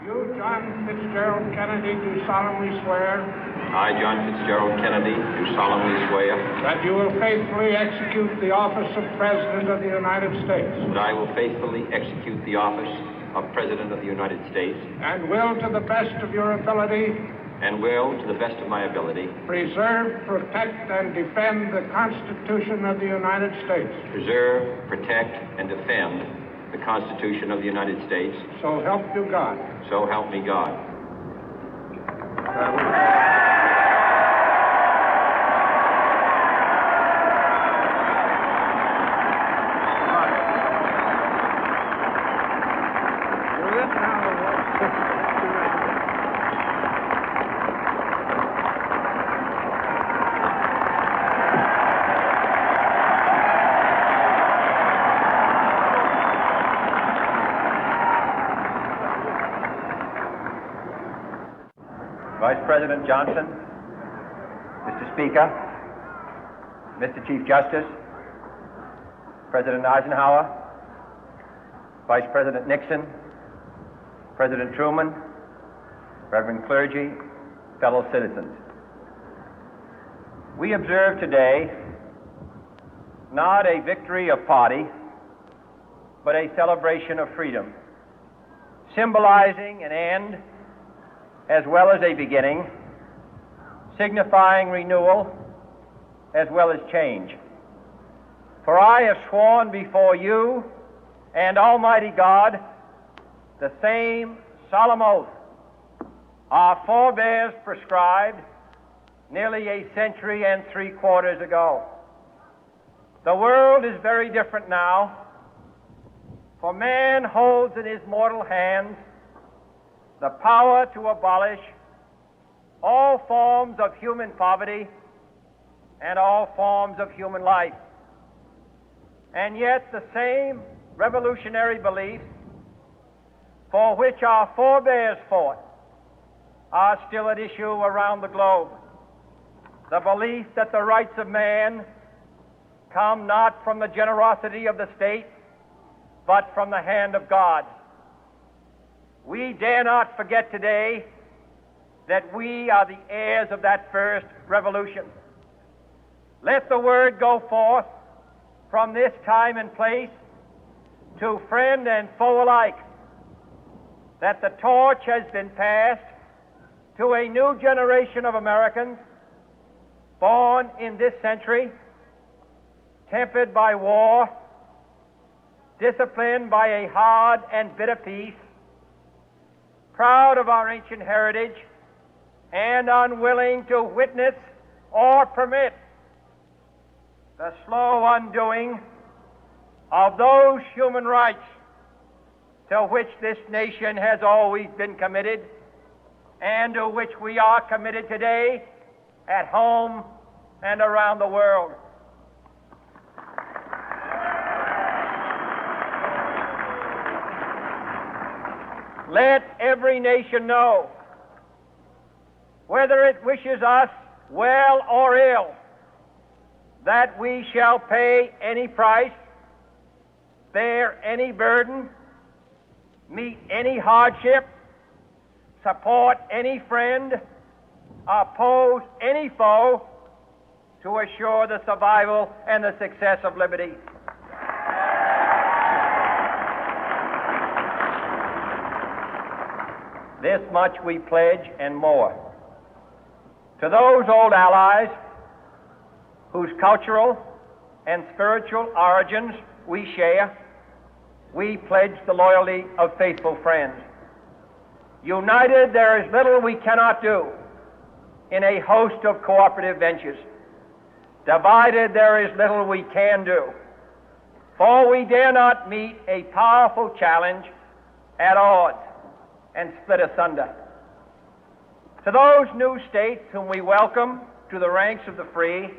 You, John Fitzgerald Kennedy, do solemnly swear I, John Fitzgerald Kennedy, do solemnly swear that you will faithfully execute the office of President of the United States that I will faithfully execute the office of President of the United States and will, to the best of your ability, and will, to the best of my ability, preserve, protect, and defend the Constitution of the United States. preserve, protect, and defend the Constitution of the United States. So help you God. So help me God. Vice President Johnson, Mr. Speaker, Mr. Chief Justice, President Eisenhower, Vice President Nixon, President Truman, Reverend clergy, fellow citizens. We observe today not a victory of party, but a celebration of freedom, symbolizing an end as well as a beginning, signifying renewal as well as change. For I have sworn before you and Almighty God the same solemn oath our forebears prescribed nearly a century and 3/4 ago. The world is very different now, for man holds in his mortal hands the power to abolish all forms of human poverty and all forms of human life. And yet the same revolutionary beliefs for which our forebears fought are still at issue around the globe. The belief that the rights of man come not from the generosity of the state, but from the hand of God. We dare not forget today that we are the heirs of that first revolution. Let the word go forth from this time and place to friend and foe alike that the torch has been passed to a new generation of Americans born in this century, tempered by war, disciplined by a hard and bitter peace, proud of our ancient heritage, and unwilling to witness or permit the slow undoing of those human rights to which this nation has always been committed and to which we are committed today at home and around the world. Let every nation know, whether it wishes us well or ill, that we shall pay any price, bear any burden, meet any hardship, support any friend, oppose any foe to assure the survival and the success of liberty. This much we pledge and more. To those old allies whose cultural and spiritual origins we share, we pledge the loyalty of faithful friends. United, there is little we cannot do in a host of cooperative ventures. Divided, there is little we can do, for we dare not meet a powerful challenge at odds and split asunder. To those new states whom we welcome to the ranks of the free,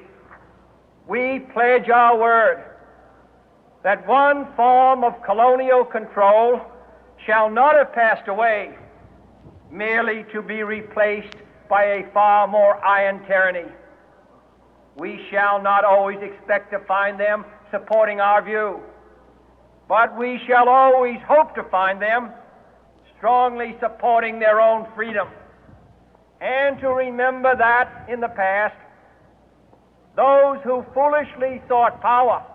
we pledge our word that one form of colonial control shall not have passed away, merely to be replaced by a far more iron tyranny. We shall not always expect to find them supporting our view, but we shall always hope to find them strongly supporting their own freedom, and to remember that in the past, those who foolishly sought power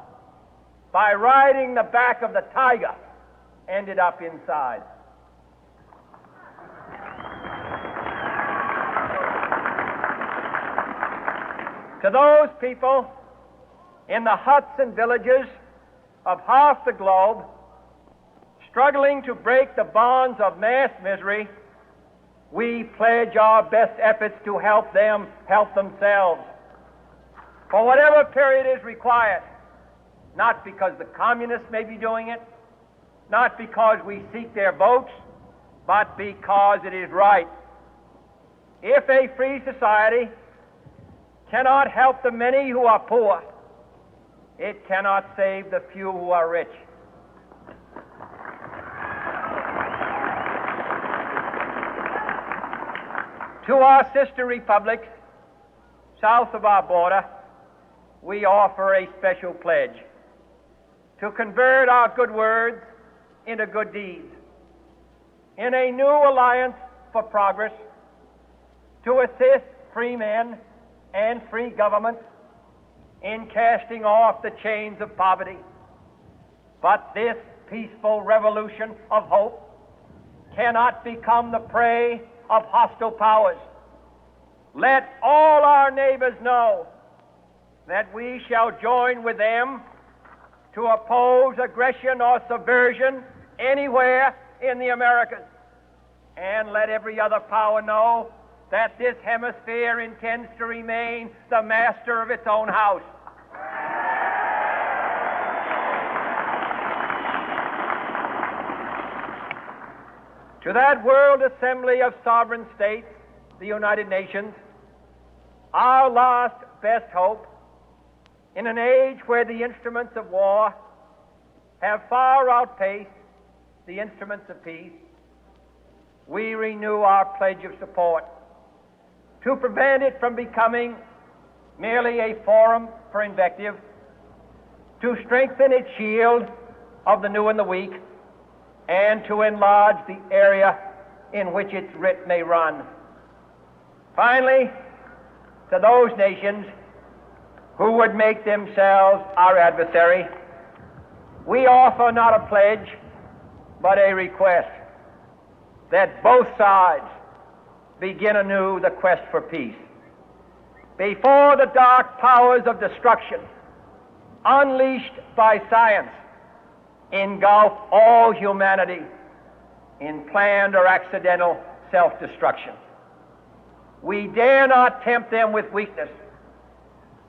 by riding the back of the tiger ended up inside. To those people in the huts and villages of half the globe struggling to break the bonds of mass misery, we pledge our best efforts to help them help themselves for whatever period is required, not because the communists may be doing it, not because we seek their votes, but because it is right. If a free society cannot help the many who are poor, it cannot save the few who are rich. To our sister republics south of our border, we offer a special pledge to convert our good words into good deeds, in a new alliance for progress, to assist free men and free governments in casting off the chains of poverty. But this peaceful revolution of hope cannot become the prey of hostile powers. Let all our neighbors know that we shall join with them to oppose aggression or subversion anywhere in the Americas. And let every other power know that this hemisphere intends to remain the master of its own house. To that World Assembly of Sovereign States, the United Nations, our last best hope, in an age where the instruments of war have far outpaced the instruments of peace, we renew our pledge of support to prevent it from becoming merely a forum for invective, to strengthen its shield of the new and the weak, and to enlarge the area in which its writ may run. Finally, to those nations who would make themselves our adversary, we offer not a pledge, but a request that both sides begin anew the quest for peace. Before the dark powers of destruction, unleashed by science, engulf all humanity in planned or accidental self-destruction, we dare not tempt them with weakness,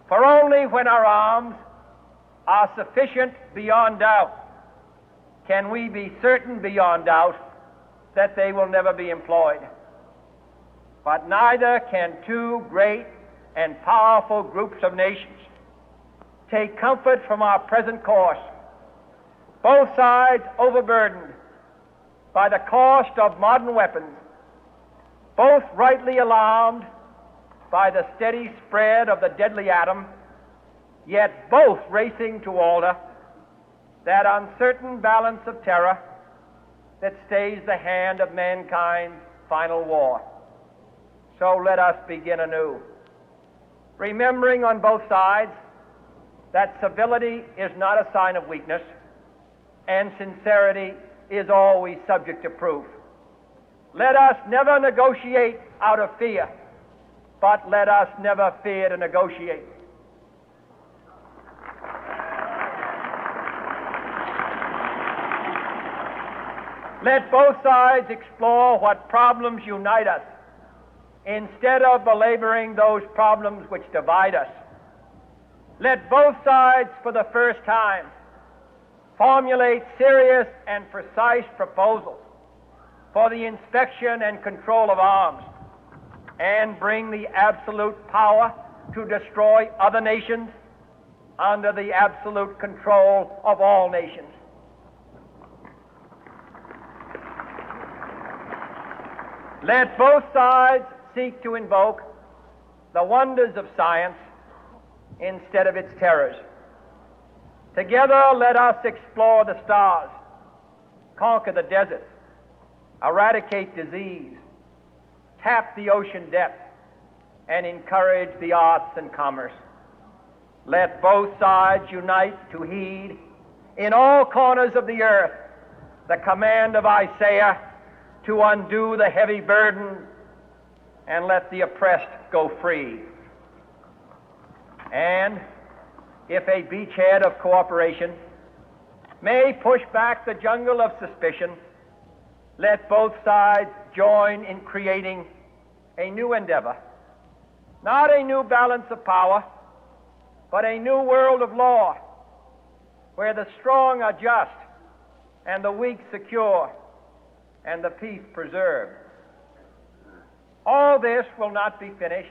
for only when our arms are sufficient beyond doubt can we be certain beyond doubt that they will never be employed. But neither can two great and powerful groups of nations take comfort from our present course, both sides overburdened by the cost of modern weapons, both rightly alarmed by the steady spread of the deadly atom, yet both racing to alter that uncertain balance of terror that stays the hand of mankind's final war. So let us begin anew, remembering on both sides that civility is not a sign of weakness, and sincerity is always subject to proof. Let us never negotiate out of fear, but let us never fear to negotiate. Let both sides explore what problems unite us, instead of belaboring those problems which divide us. Let both sides, for the first time, formulate serious and precise proposals for the inspection and control of arms, and bring the absolute power to destroy other nations under the absolute control of all nations. Let both sides seek to invoke the wonders of science instead of its terrors. Together, let us explore the stars, conquer the deserts, eradicate disease, tap the ocean depth, and encourage the arts and commerce. Let both sides unite to heed in all corners of the earth the command of Isaiah to undo the heavy burden and let the oppressed go free. And if a beachhead of cooperation may push back the jungle of suspicion, let both sides join in creating a new endeavor, not a new balance of power, but a new world of law, where the strong are just and the weak secure and the peace preserved. All this will not be finished